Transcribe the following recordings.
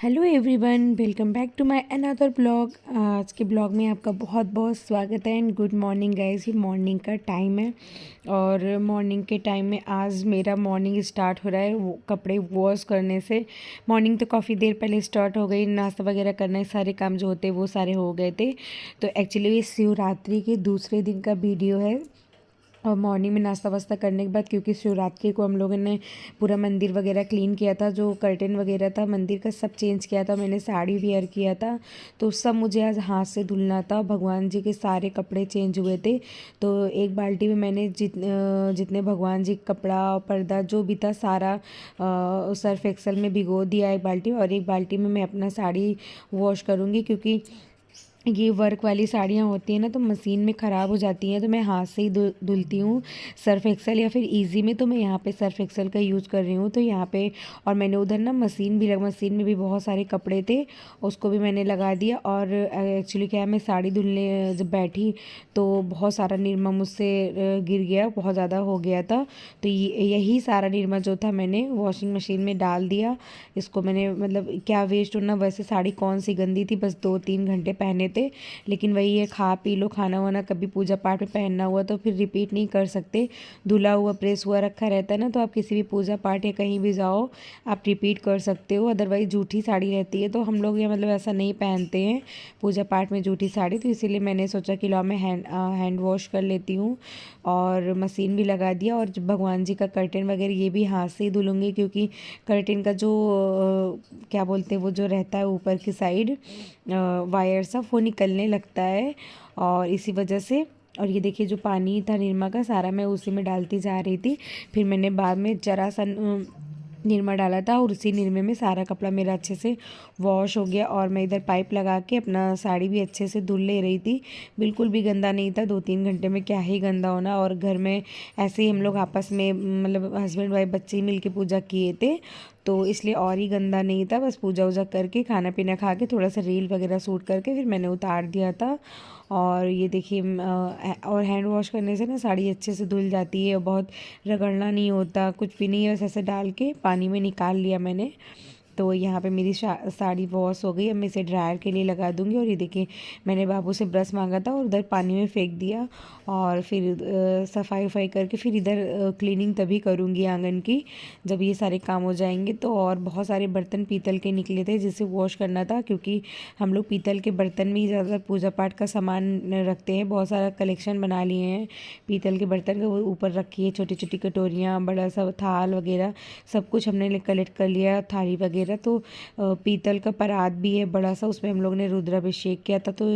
Hello everyone, welcome back to my another blog. आज के blog में आपका बहुत बहुत स्वागत है एंड गुड मॉर्निंग गाइस। ये मॉर्निंग का टाइम है और मॉर्निंग के टाइम में आज मेरा मॉर्निंग स्टार्ट हो रहा है वो कपड़े वॉश करने से। मॉर्निंग तो काफ़ी देर पहले स्टार्ट हो गई, नाश्ता वगैरह करना, सारे काम जो होते वो सारे हो गए थे। तो एक्चुअली ये शिवरात्रि के दूसरे दिन का वीडियो है और मॉर्निंग में नाश्ता वास्ता करने के बाद, क्योंकि शिवरात्रि को हम लोगों ने पूरा मंदिर वगैरह क्लीन किया था, जो कर्टन वगैरह था मंदिर का सब चेंज किया था, मैंने साड़ी वेयर किया था, तो सब मुझे आज हाथ से धुलना था। भगवान जी के सारे कपड़े चेंज हुए थे, तो एक बाल्टी में मैंने जितने भगवान जी कपड़ा पर्दा जो भी था सारा सर्फ एक्सल में भिगो दिया एक बाल्टी, और एक बाल्टी में मैं अपना साड़ी वॉश करूँगी, क्योंकि ये वर्क वाली साड़ियाँ होती हैं ना तो मशीन में ख़राब हो जाती हैं, तो मैं हाथ से ही धुलती हूँ सर्फ एक्सेल या फिर इजी में। तो मैं यहाँ पे सर्फ एक्सेल का यूज़ कर रही हूँ। तो यहाँ पे और मैंने उधर ना मशीन में भी बहुत सारे कपड़े थे, उसको भी मैंने लगा दिया। और एक्चुअली क्या है, मैं साड़ी धुलने जब बैठी तो बहुत सारा निरमा मुझसे गिर गया, बहुत ज़्यादा हो गया था। तो यही सारा निरमा जो था मैंने वॉशिंग मशीन में डाल दिया। इसको मैंने मतलब क्या वेस्ट होना, वैसे साड़ी कौन सी गंदी थी, बस 2-3 घंटे पहने थे। लेकिन वही है, खा पी लो, खाना वाना कभी पूजा पाठ में पहनना हुआ तो फिर रिपीट नहीं कर सकते। धुला हुआ प्रेस हुआ रखा रहता है ना, तो आप किसी भी पूजा पाठ या कहीं भी जाओ आप रिपीट कर सकते हो। अदरवाइज जूठी साड़ी रहती है, तो हम लोग ये मतलब ऐसा नहीं पहनते हैं पूजा पाठ में जूठी साड़ी, तो इसीलिए मैंने सोचा कि लो मैं हैंड वॉश कर लेती हूँ और मशीन भी लगा दिया। और जब भगवान जी का कर्टन वगैरह ये भी हाथ से ही धुलूँगी, क्योंकि कर्टन का जो क्या बोलते हैं वो जो रहता है ऊपर की साइड वायर सा, वो निकलने लगता है और इसी वजह से। और ये देखिए जो पानी था निरमा का सारा मैं उसी में डालती जा रही थी। फिर मैंने बाद में जरा सा निरमा डाला था और उसी निरमे में सारा कपड़ा मेरा अच्छे से वॉश हो गया। और मैं इधर पाइप लगा के अपना साड़ी भी अच्छे से धुल ले रही थी, बिल्कुल भी गंदा नहीं था। 2-3 घंटे में क्या ही गंदा होना। और घर में ऐसे ही हम लोग आपस में मतलब हस्बैंड वाइफ बच्चे ही मिल के पूजा किए थे, तो इसलिए और ही गंदा नहीं था। बस पूजा वूजा करके खाना पीना खा के थोड़ा सा रील वगैरह शूट करके फिर मैंने उतार दिया था। और ये देखिए और हैंड वॉश करने से ना साड़ी अच्छे से धुल जाती है और बहुत रगड़ना नहीं होता, कुछ भी नहीं है, बस ऐसे डाल के पानी में निकाल लिया मैंने। तो यहाँ पे मेरी साड़ी वॉश हो गई। अब मैं इसे ड्रायर के लिए लगा दूँगी। और ये देखिए मैंने बाबू से ब्रश मांगा था और उधर पानी में फेंक दिया। और फिर सफाई वफाई करके फिर इधर क्लीनिंग तभी करूँगी आंगन की जब ये सारे काम हो जाएंगे। तो और बहुत सारे बर्तन पीतल के निकले थे जिसे वॉश करना था, क्योंकि हम लोग पीतल के बर्तन में ही ज़्यादातर पूजा पाठ का सामान रखते हैं। बहुत सारा कलेक्शन बना लिए हैं पीतल के बर्तन का, वो ऊपर रखी है छोटी छोटी कटोरियाँ, बड़ा सा थाल वगैरह सब कुछ हमने कलेक्ट कर लिया, थाली वगैरह। तो पीतल का परात भी है बड़ा सा, उसमें हम लोग ने रुद्राभिषेक किया था, तो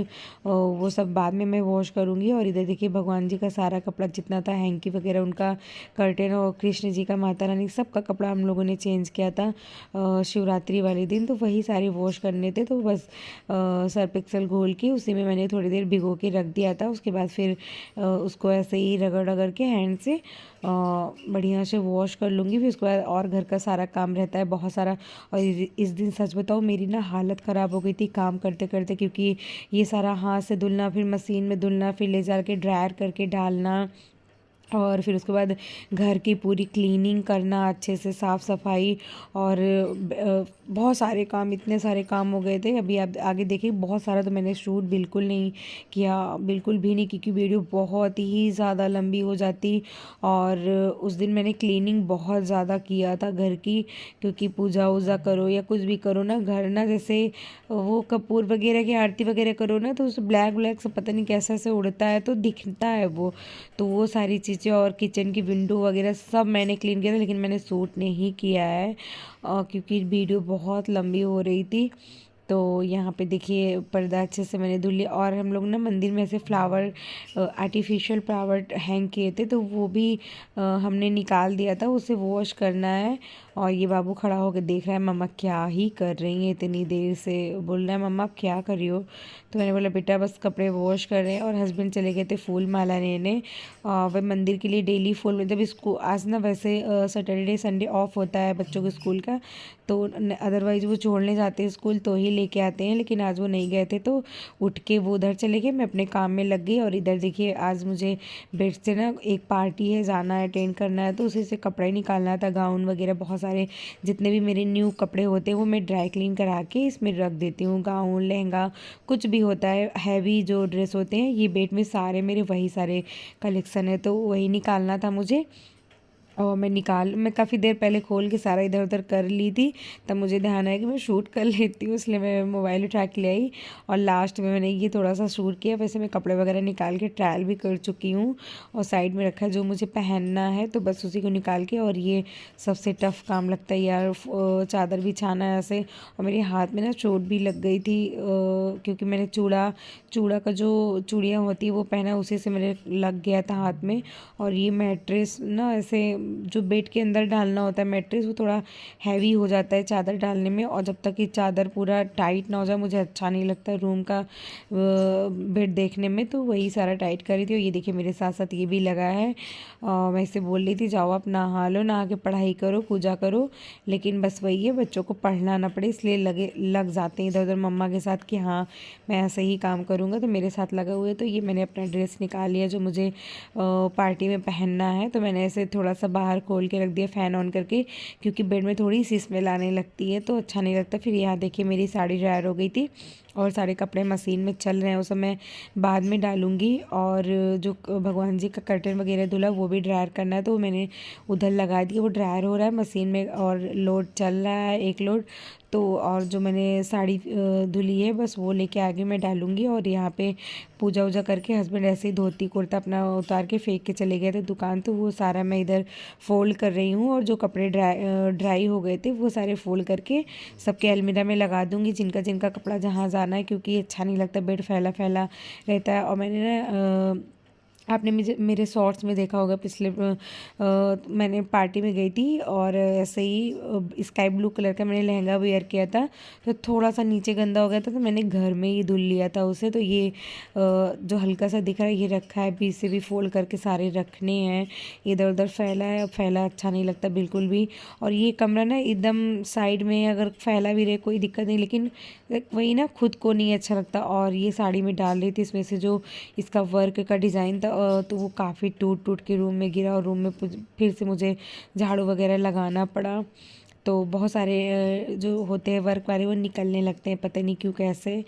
वो सब बाद में मैं वॉश करूँगी। और इधर देखिए भगवान जी का सारा कपड़ा जितना था, हैंकी वगैरह उनका, कर्टन और कृष्ण जी का, माता रानी सबका कपड़ा हम लोगों ने चेंज किया था शिवरात्रि वाले दिन, तो वही सारे वॉश करने थे। तो बस सर्फ एक्सेल घोल के उसी में मैंने थोड़ी देर भिगो के रख दिया था। उसके बाद फिर उसको ऐसे ही रगड़ रगड़ के हैंड से बढ़िया से वॉश कर लूँगी। फिर उसके बाद और घर का सारा काम रहता है बहुत सारा। और इस दिन सच बताओ मेरी ना हालत ख़राब हो गई थी काम करते करते, क्योंकि ये सारा हाथ से धुलना, फिर मशीन में धुलना, फिर ले जा के ड्रायर करके डालना, और फिर उसके बाद घर की पूरी क्लीनिंग करना, अच्छे से साफ़ सफाई, और बहुत सारे काम, इतने सारे काम हो गए थे। अभी आप आगे देखिए बहुत सारा तो मैंने शूट बिल्कुल नहीं किया, बिल्कुल भी नहीं, क्योंकि वीडियो बहुत ही ज़्यादा लंबी हो जाती। और उस दिन मैंने क्लीनिंग बहुत ज़्यादा किया था घर की, क्योंकि पूजा वूजा करो या कुछ भी करो ना, घर ना जैसे वो कपूर वगैरह की आरती वगैरह करो ना, तो उस ब्लैक ब्लैक से पता नहीं कैसे ऐसे उड़ता है तो दिखता है वो। तो वो सारी चीज़ें और किचन की विंडो वगैरह सब मैंने क्लीन किया था, लेकिन मैंने शूट नहीं किया है क्योंकि वीडियो बहुत लंबी हो रही थी। तो यहाँ पे देखिए पर्दा अच्छे से मैंने धुल लिया। और हम लोग ना मंदिर में ऐसे फ्लावर, आर्टिफिशियल फ्लावर हैंग किए थे, तो वो भी हमने निकाल दिया था, उसे वॉश करना है। और ये बाबू खड़ा होकर देख रहा है मम्मा क्या ही कर रही हैं इतनी देर से, बोल रहा है मम्मा आप क्या कर रही हो। तो मैंने बोला बेटा बस कपड़े वॉश कर रहे हैं। और हस्बैंड चले गए थे फूल माला लेने, वह मंदिर के लिए डेली फूल, जब इसको आज ना वैसे सैटरडे संडे ऑफ होता है बच्चों के स्कूल का, तो अदरवाइज़ वो छोड़ने जाते हैं स्कूल तो ही लेके आते हैं, लेकिन आज वो नहीं गए थे तो उठ के वो उधर चले गए, मैं अपने काम में लग गई। और इधर देखिए आज मुझे बेड से ना एक पार्टी है, जाना है, अटेंड करना है, तो उसी से कपड़े निकालना था, गाउन वगैरह बहुत सारे जितने भी मेरे न्यू कपड़े होते हैं वो मैं ड्राई क्लीन करा के इसमें रख देती हूँ। गाउन, लहंगा, कुछ भी होता है, हैवी जो ड्रेस होते हैं, ये बेड में सारे मेरे वही सारे कलेक्शन है, तो वही निकालना था मुझे। और मैं काफ़ी देर पहले खोल के सारा इधर उधर कर ली थी, तब मुझे ध्यान आया कि मैं शूट कर लेती हूँ, इसलिए मैं मोबाइल उठा के ले आई और लास्ट में मैंने ये थोड़ा सा शूट किया। वैसे मैं कपड़े वगैरह निकाल के ट्रायल भी कर चुकी हूँ और साइड में रखा है जो मुझे पहनना है, तो बस उसी को निकाल के। और ये सबसे टफ़ काम लगता है यार, चादर बिछाना है ऐसे। और मेरे हाथ में ना चोट भी लग गई थी, क्योंकि मैंने चूड़ा का जो चूड़ियाँ होती है वो पहना, उसी से मेरे लग गया था हाथ में। और ये मैट्रेस ना ऐसे जो बेड के अंदर डालना होता है मैट्रेस, वो थोड़ा हैवी हो जाता है चादर डालने में, और जब तक कि चादर पूरा टाइट ना हो जाए मुझे अच्छा नहीं लगता रूम का बेड देखने में, तो वही सारा टाइट करी थी। और ये देखिए मेरे साथ साथ ये भी लगा है। मैं इसे बोल रही थी जाओ आप नहा लो, नहा के पढ़ाई करो, पूजा करो, लेकिन बस वही है, बच्चों को पढ़ना ना पड़े इसलिए लग जाते हैं इधर उधर मम्मा के साथ कि हाँ मैं ऐसे ही काम करूँगा, तो मेरे साथ लगा हुआ है। तो ये मैंने अपना ड्रेस निकाल लिया जो मुझे पार्टी में पहनना है, तो मैंने ऐसे थोड़ा सा बाहर खोल के रख दिया फ़ैन ऑन करके, क्योंकि बेड में थोड़ी सी स्मेल आने लगती है तो अच्छा नहीं लगता। फिर यहाँ देखिए मेरी साड़ी ड्रायर हो गई थी और सारे कपड़े मशीन में चल रहे हैं, उसे मैं बाद में डालूंगी। और जो भगवान जी का कर्टन वगैरह धुला वो भी ड्रायर करना है, तो मैंने उधर लगा दिया, वो ड्रायर हो रहा है मशीन में और लोड चल रहा है एक लोड। तो और जो मैंने साड़ी धुली है बस वो लेके आगे मैं डालूंगी। और यहाँ पे पूजा वूजा करके हस्बैंड ऐसे ही धोती कुर्ता अपना उतार के फेंक के चले गए थे दुकान, तो वो सारा मैं इधर फ़ोल्ड कर रही हूँ। और जो कपड़े ड्राई हो गए थे वो सारे फ़ोल्ड करके सबके अलमीरा में लगा दूँगी, जिनका जिनका कपड़ा जहाँ जाना है, क्योंकि अच्छा नहीं लगता बेड फैला फैला रहता है। और मैंने ना आपने मुझे मेरे शॉर्ट्स में देखा होगा पिछले मैंने पार्टी में गई थी और ऐसे ही स्काई ब्लू कलर का मैंने लहंगा वेयर किया था, तो थोड़ा सा नीचे गंदा हो गया था, तो मैंने घर में ही धुल लिया था उसे। तो ये जो हल्का सा दिख रहा है ये रखा है, बीच से भी फोल्ड करके सारे रखने हैं, इधर उधर फैला है, अब फैला अच्छा नहीं लगता बिल्कुल भी। और ये कमरा ना एकदम साइड में अगर फैला भी रहे कोई दिक्कत नहीं, लेकिन वही ना खुद को नहीं अच्छा लगता। और ये साड़ी में डाल रही थी, इसमें से जो इसका वर्क का डिज़ाइन था तो वो काफ़ी टूट टूट के रूम में गिरा और रूम में फिर से मुझे झाड़ू वगैरह लगाना पड़ा। तो बहुत सारे जो होते हैं वर्क वाले वो निकलने लगते हैं, पता नहीं क्यों कैसे,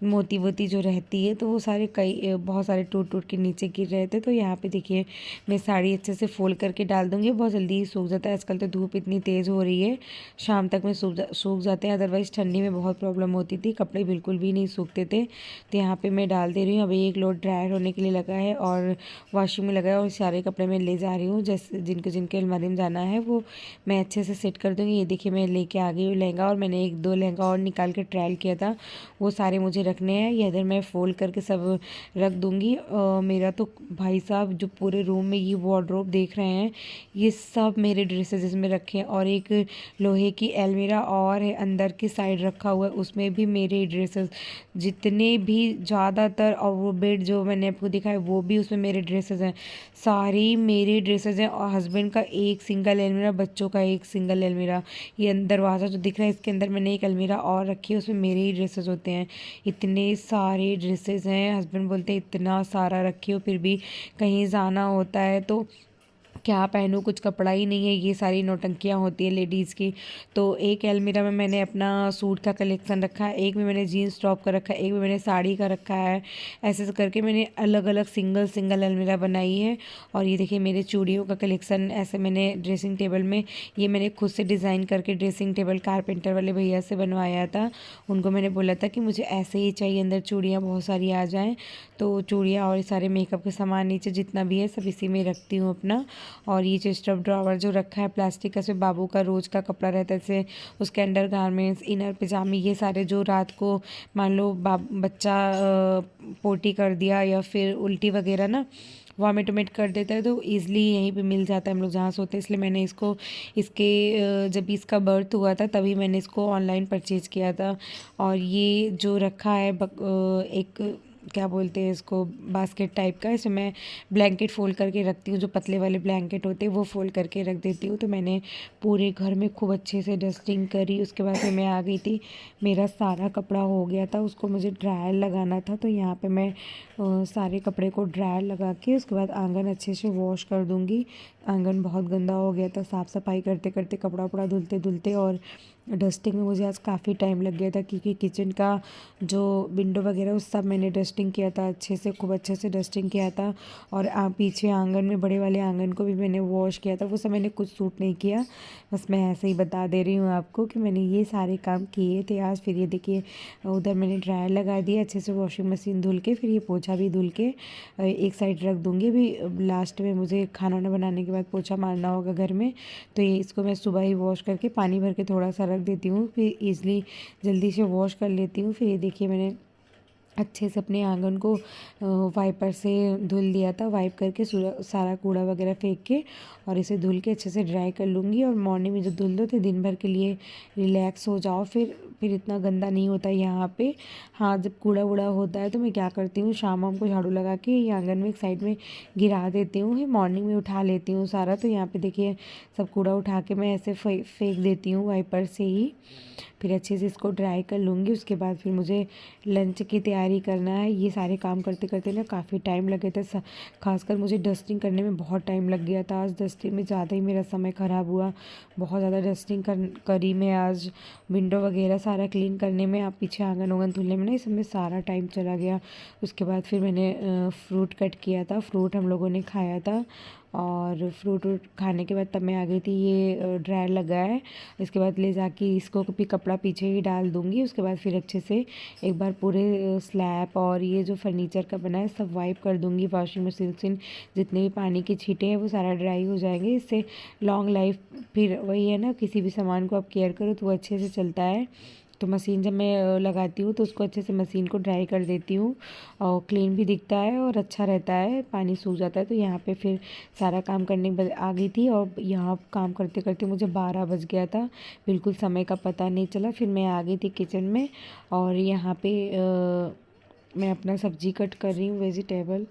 मोती वोती जो रहती है तो वो सारे बहुत सारे टूट टूट के नीचे गिर रहे थे। तो यहाँ पे देखिए मैं साड़ी अच्छे से फोल्ड करके डाल दूँगी, बहुत जल्दी ही सूख जाता है, आजकल तो धूप इतनी तेज़ हो रही है, शाम तक में सूख जाते हैं, अदरवाइज़ ठंडी में बहुत प्रॉब्लम होती थी, कपड़े बिल्कुल भी नहीं सूखते थे। तो यहाँ पर मैं डाल दे रही हूँ, अभी एक लोड ड्रायर होने के लिए लगा है और वॉशिंग में लगा है, और सारे कपड़े मैं ले जा रही हूँ, जैसे जिनके जिनके अलमारी में जाना है वो मैं अच्छे से सेट कर दूँगी। ये देखिए मैं लेके आ गई हूँ लहंगा, और मैंने एक दो लहंगा और निकाल के ट्रायल किया था, वो सारे मुझे रखने हैं, ये इधर मैं फोल्ड करके सब रख दूँगी। मेरा तो भाई साहब जो पूरे रूम में ये वार्डरोब देख रहे हैं, ये सब मेरे ड्रेसेस इसमें रखे हैं, और एक लोहे की अलमीरा और है अंदर की साइड रखा हुआ है, उसमें भी मेरे ड्रेसेस जितने भी ज़्यादातर, और वो बेड जो मैंने आपको दिखाया वो भी उसमें मेरे ड्रेसेस हैं, सारी मेरे ड्रेसेस हैं। और हस्बैंड का एक सिंगल अलमीरा, बच्चों का एक सिंगल अलमीरा, ये दरवाज़ा जो दिख रहा है इसके अंदर मैंने एक अलमीरा और रखी है, उसमें मेरे ही ड्रेसेस होते हैं, इतने सारे ड्रेसेस हैं। हस्बैंड बोलते हैं इतना सारा रखी हो, फिर भी कहीं जाना होता है तो क्या पहनूँ, कुछ कपड़ा ही नहीं है, ये सारी नौटंकियाँ होती है लेडीज़ की। तो एक अलमीरा में मैंने अपना सूट का कलेक्शन रखा है, एक में मैंने जीन्स टॉप का रखा है, एक में मैंने साड़ी का रखा है, ऐसे ऐसे करके मैंने अलग अलग सिंगल सिंगल अलमीरा बनाई है। और ये देखिए मेरे चूड़ियों का कलेक्शन, ऐसे मैंने ड्रेसिंग टेबल में, ये मैंने खुद से डिज़ाइन करके ड्रेसिंग टेबल कारपेंटर वाले भैया से बनवाया था, उनको मैंने बोला था कि मुझे ऐसे ही चाहिए, अंदर चूड़ियाँ बहुत सारी आ जाएँ, तो चूड़ियाँ और सारे मेकअप के सामान नीचे जितना भी है सब इसी में रखती हूँ अपना। और ये जो स्टफ ड्रॉवर जो रखा है प्लास्टिक का, इसमें बाबू का रोज़ का कपड़ा रहता है, जैसे उसके अंडर गारमेंट्स, इनर पजामे, ये सारे जो रात को मान लो बच्चा पोटी कर दिया या फिर उल्टी वगैरह ना वॉमिट वमिट कर देता है, तो ईज़िली यहीं पे मिल जाता है हम लोग जहाँ सोते हैं। इसलिए मैंने इसको जब इसका बर्थ हुआ था तभी मैंने इसको ऑनलाइन परचेज़ किया था। और ये जो रखा है एक क्या बोलते हैं इसको, बास्केट टाइप का, इसमें मैं ब्लैंकेट फ़ोल्ड करके रखती हूँ, जो पतले वाले ब्लैंकेट होते हैं वो फ़ोल्ड करके रख देती हूँ। तो मैंने पूरे घर में खूब अच्छे से डस्टिंग करी। उसके बाद फिर मैं आ गई थी, मेरा सारा कपड़ा हो गया था, उसको मुझे ड्रायर लगाना था। तो यहाँ पे मैं सारे कपड़े को ड्रायर लगा के उसके बाद आंगन अच्छे से वॉश कर दूँगी। आंगन बहुत गंदा हो गया था, साफ़ सफाई करते करते, कपड़ा वपड़ा धुलते धुलते, और डस्टिंग में मुझे आज काफ़ी टाइम लग गया था, क्योंकि किचन का जो विंडो वगैरह उस सब मैंने डस्टिंग किया था अच्छे से, खूब अच्छे से डस्टिंग किया था। और पीछे आंगन में, बड़े वाले आंगन को भी मैंने वॉश किया था। वो सब मैंने कुछ सूट नहीं किया, बस मैं ऐसे ही बता दे रही हूँ आपको कि मैंने ये सारे काम किए थे आज। फिर ये देखिए, उधर मैंने ड्रायर लगा दिया अच्छे से, वॉशिंग मशीन धुल के, फिर ये पोछा भी धुल के एक साइड रख दूँगी। अभी लास्ट में मुझे खाना वाना बनाने के बाद पोछा मारना होगा घर में, तो ये इसको मैं सुबह ही वॉश करके पानी भर के थोड़ा सा रख देती हूँ, फिर ईज़िली जल्दी से वॉश कर लेती हूँ। फिर ये देखिए, मैंने अच्छे से अपने आंगन को वाइपर से धुल दिया था, वाइप करके सारा कूड़ा वगैरह फेंक के, और इसे धुल के अच्छे से ड्राई कर लूँगी। और मॉर्निंग में जो धुल दो तो दिन भर के लिए रिलैक्स हो जाओ, फिर इतना गंदा नहीं होता है यहाँ पे। हाँ, जब कूड़ा वूड़ा होता है तो मैं क्या करती हूँ, शाम वाम को झाड़ू लगा के ये आंगन में एक साइड में गिरा देती हूँ, मॉर्निंग में उठा लेती हूँ सारा। तो यहाँ पे देखिए, सब कूड़ा उठा के मैं ऐसे फेंक देती हूँ वाइपर से ही। फिर अच्छे से इसको ड्राई कर लूँगी। उसके बाद फिर मुझे लंच की तैयारी करना है। ये सारे काम करते करते ना काफ़ी टाइम लगे थे, खासकर मुझे डस्टिंग करने में बहुत टाइम लग गया था। आज डस्टिंग में ज़्यादा ही मेरा समय ख़राब हुआ, बहुत ज़्यादा डस्टिंग करी मैं आज। विंडो वगैरह सारा क्लीन करने में, आप पीछे आंगन वांगन धुलने में ना, इस सब में सारा टाइम चला गया। उसके बाद फिर मैंने फ्रूट कट किया था, फ्रूट हम लोगों ने खाया था, और फ्रूट व्रूट खाने के बाद तब मैं आ गई थी। ये ड्रायर लगा है, इसके बाद ले जाके इसको भी कपड़ा पीछे ही डाल दूँगी। उसके बाद फिर अच्छे से एक बार पूरे स्लैब और ये जो फर्नीचर का बना है सब वाइप कर दूँगी वॉशिंग मशीन से। जितने भी पानी के छींटे हैं वो सारा ड्राई हो जाएंगे, इससे लॉन्ग लाइफ। फिर वही है ना, किसी भी सामान को आप केयर करो तो वो अच्छे से चलता है। तो मशीन जब मैं लगाती हूँ तो उसको अच्छे से मशीन को ड्राई कर देती हूँ, और क्लीन भी दिखता है और अच्छा रहता है, पानी सूख जाता है। तो यहाँ पे फिर सारा काम करने के बाद आ गई थी, और यहाँ काम करते करते मुझे 12 बज गया था, बिल्कुल समय का पता नहीं चला। फिर मैं आ गई थी किचन में, और यहाँ पे मैं अपना सब्जी कट कर रही हूँ, वेजिटेबल।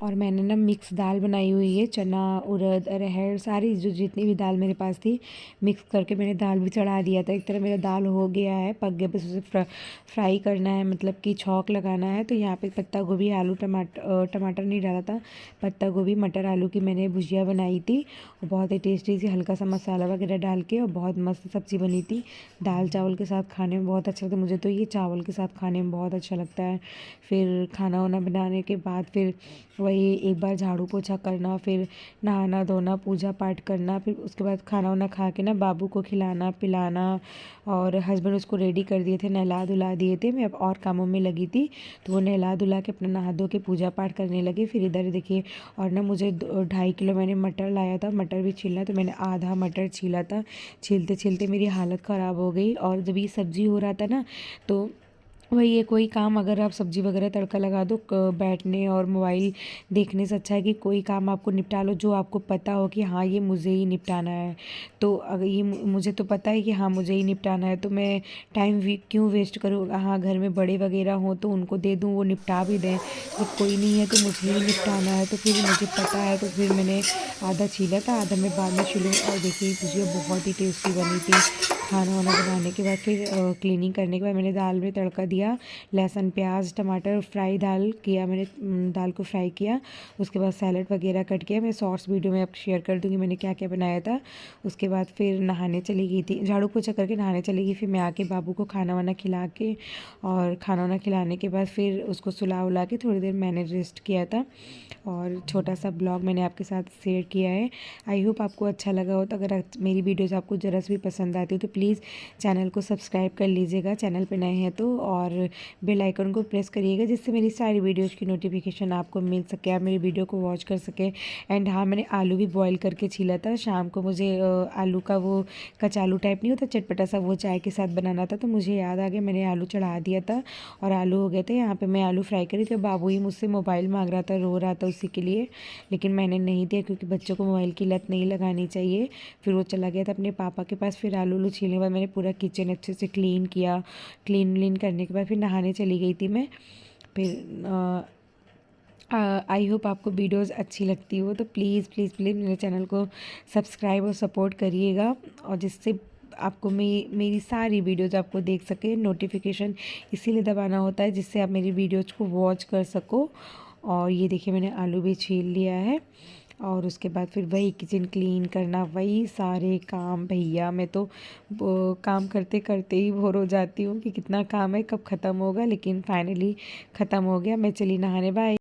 और मैंने ना मिक्स दाल बनाई हुई है, चना, उड़द, अरहर, सारी जो जितनी भी दाल मेरे पास थी मिक्स करके मैंने दाल भी चढ़ा दिया था। एक तरह मेरा दाल हो गया है, पक गया, बस उसे फ्राई करना है, मतलब कि छौंक लगाना है। तो यहाँ पे पत्ता गोभी, आलू, टमाटर नहीं डाला था, पत्ता गोभी, मटर, आलू की मैंने भुजिया बनाई थी, और बहुत ही टेस्टी सी, हल्का सा मसाला वगैरह डाल के, और बहुत मस्त सब्ज़ी बनी थी। दाल चावल के साथ खाने में बहुत अच्छा लगता है मुझे, तो ये चावल के साथ खाने में बहुत अच्छा लगता है। फिर खाना वाना बनाने के बाद फिर वही एक बार झाड़ू पोछा करना, फिर नहाना धोना, पूजा पाठ करना, फिर उसके बाद खाना वाना खा के ना बाबू को खिलाना पिलाना, और हस्बैंड उसको रेडी कर दिए थे, नहला धुला दिए थे। मैं अब और कामों में लगी थी, तो वो नहला धुला के अपना नहा धो के पूजा पाठ करने लगे। फिर इधर देखिए, और ना मुझे 2.5 किलो मैंने मटर लाया था, मटर भी छीलना, तो मैंने आधा मटर छीला था। छीलते छीलते मेरी हालत ख़राब हो गई। और जब ये सब्ज़ी हो रहा था ना, तो वही है, कोई काम अगर आप सब्जी वगैरह तड़का लगा दो, बैठने और मोबाइल देखने से अच्छा है कि कोई काम आपको निपटा लो जो आपको पता हो कि हाँ ये मुझे ही निपटाना है। तो अगर ये मुझे तो पता है कि हाँ मुझे ही निपटाना है, तो मैं टाइम क्यों वेस्ट करूँ। हाँ, घर में बड़े वगैरह हों तो उनको दे दूँ, वो निपटा भी दें। जब कोई नहीं है तो मुझे ही निपटाना है, तो फिर मुझे पता है, तो फिर मैंने आधा छीला था, आधा मैं बाद में छीलूँ। और देखिए, भुजिया बहुत ही टेस्टी बनी थी। खाना वाना बनाने के बाद फिर क्लीनिंग करने के बाद मैंने दाल में तड़का दिया, लहसुन प्याज टमाटर फ्राई दाल किया मैंने, दाल को फ्राई किया। उसके बाद सैलड वगैरह कट किया। मैं शॉर्ट्स वीडियो में आपको शेयर कर दूँगी मैंने क्या क्या बनाया था। उसके बाद फिर नहाने चली गई थी, झाड़ू पोछा करके नहाने चली गई। फिर मैं आके बाबू को खाना वाना खिला के, और खाना वाना खिलाने के बाद फिर उसको सुला उला के थोड़ी देर मैंने रेस्ट किया था। और छोटा सा ब्लॉग मैंने आपके साथ शेयर किया है। आई होप आपको अच्छा लगा हो। तो अगर मेरी वीडियोज़ आपको ज़रा सी भी पसंद आती हो तो प्लीज़ चैनल को सब्सक्राइब कर लीजिएगा, चैनल पे नए हैं तो, और बेल आइकन को प्रेस करिएगा, जिससे मेरी सारी वीडियोज़ की नोटिफिकेशन आपको मिल सके, आप मेरी वीडियो को वॉच कर सके। एंड हाँ, मैंने आलू भी बॉईल करके छीला था। शाम को मुझे आलू का वो कचालू टाइप नहीं होता चटपटा सा, वो चाय के साथ बनाना था, तो मुझे याद आ गया, मैंने आलू चढ़ा दिया था और आलू हो गए थे। यहाँ पे मैं आलू फ्राई करी थी, बाबू ही मुझसे मोबाइल मांग रहा था, रो रहा था उसी के लिए, लेकिन मैंने नहीं दिया क्योंकि बच्चों को मोबाइल की लत नहीं लगानी चाहिए। फिर वो चला गया था अपने पापा के पास। फिर आलू उलू छीलने के बाद मैंने पूरा किचन अच्छे से क्लीन किया। क्लीन व्लीन करने के बाद फिर नहाने चली गई थी मैं। फिर आई होप आपको वीडियोस अच्छी लगती हो, तो प्लीज़ प्लीज़ प्लीज़ मेरे चैनल को सब्सक्राइब और सपोर्ट करिएगा, और जिससे आपको मेरी सारी वीडियोज़ आपको देख सके। नोटिफिकेशन इसीलिए दबाना होता है जिससे आप मेरी वीडियोज़ को वॉच कर सको। और ये देखिए मैंने आलू भी छील लिया है, और उसके बाद फिर वही किचन क्लीन करना, वही सारे काम। भैया मैं तो काम करते करते ही बोर हो जाती हूँ कि कितना काम है, कब ख़त्म होगा, लेकिन फाइनली ख़त्म हो गया। मैं चली नहाने। बाय।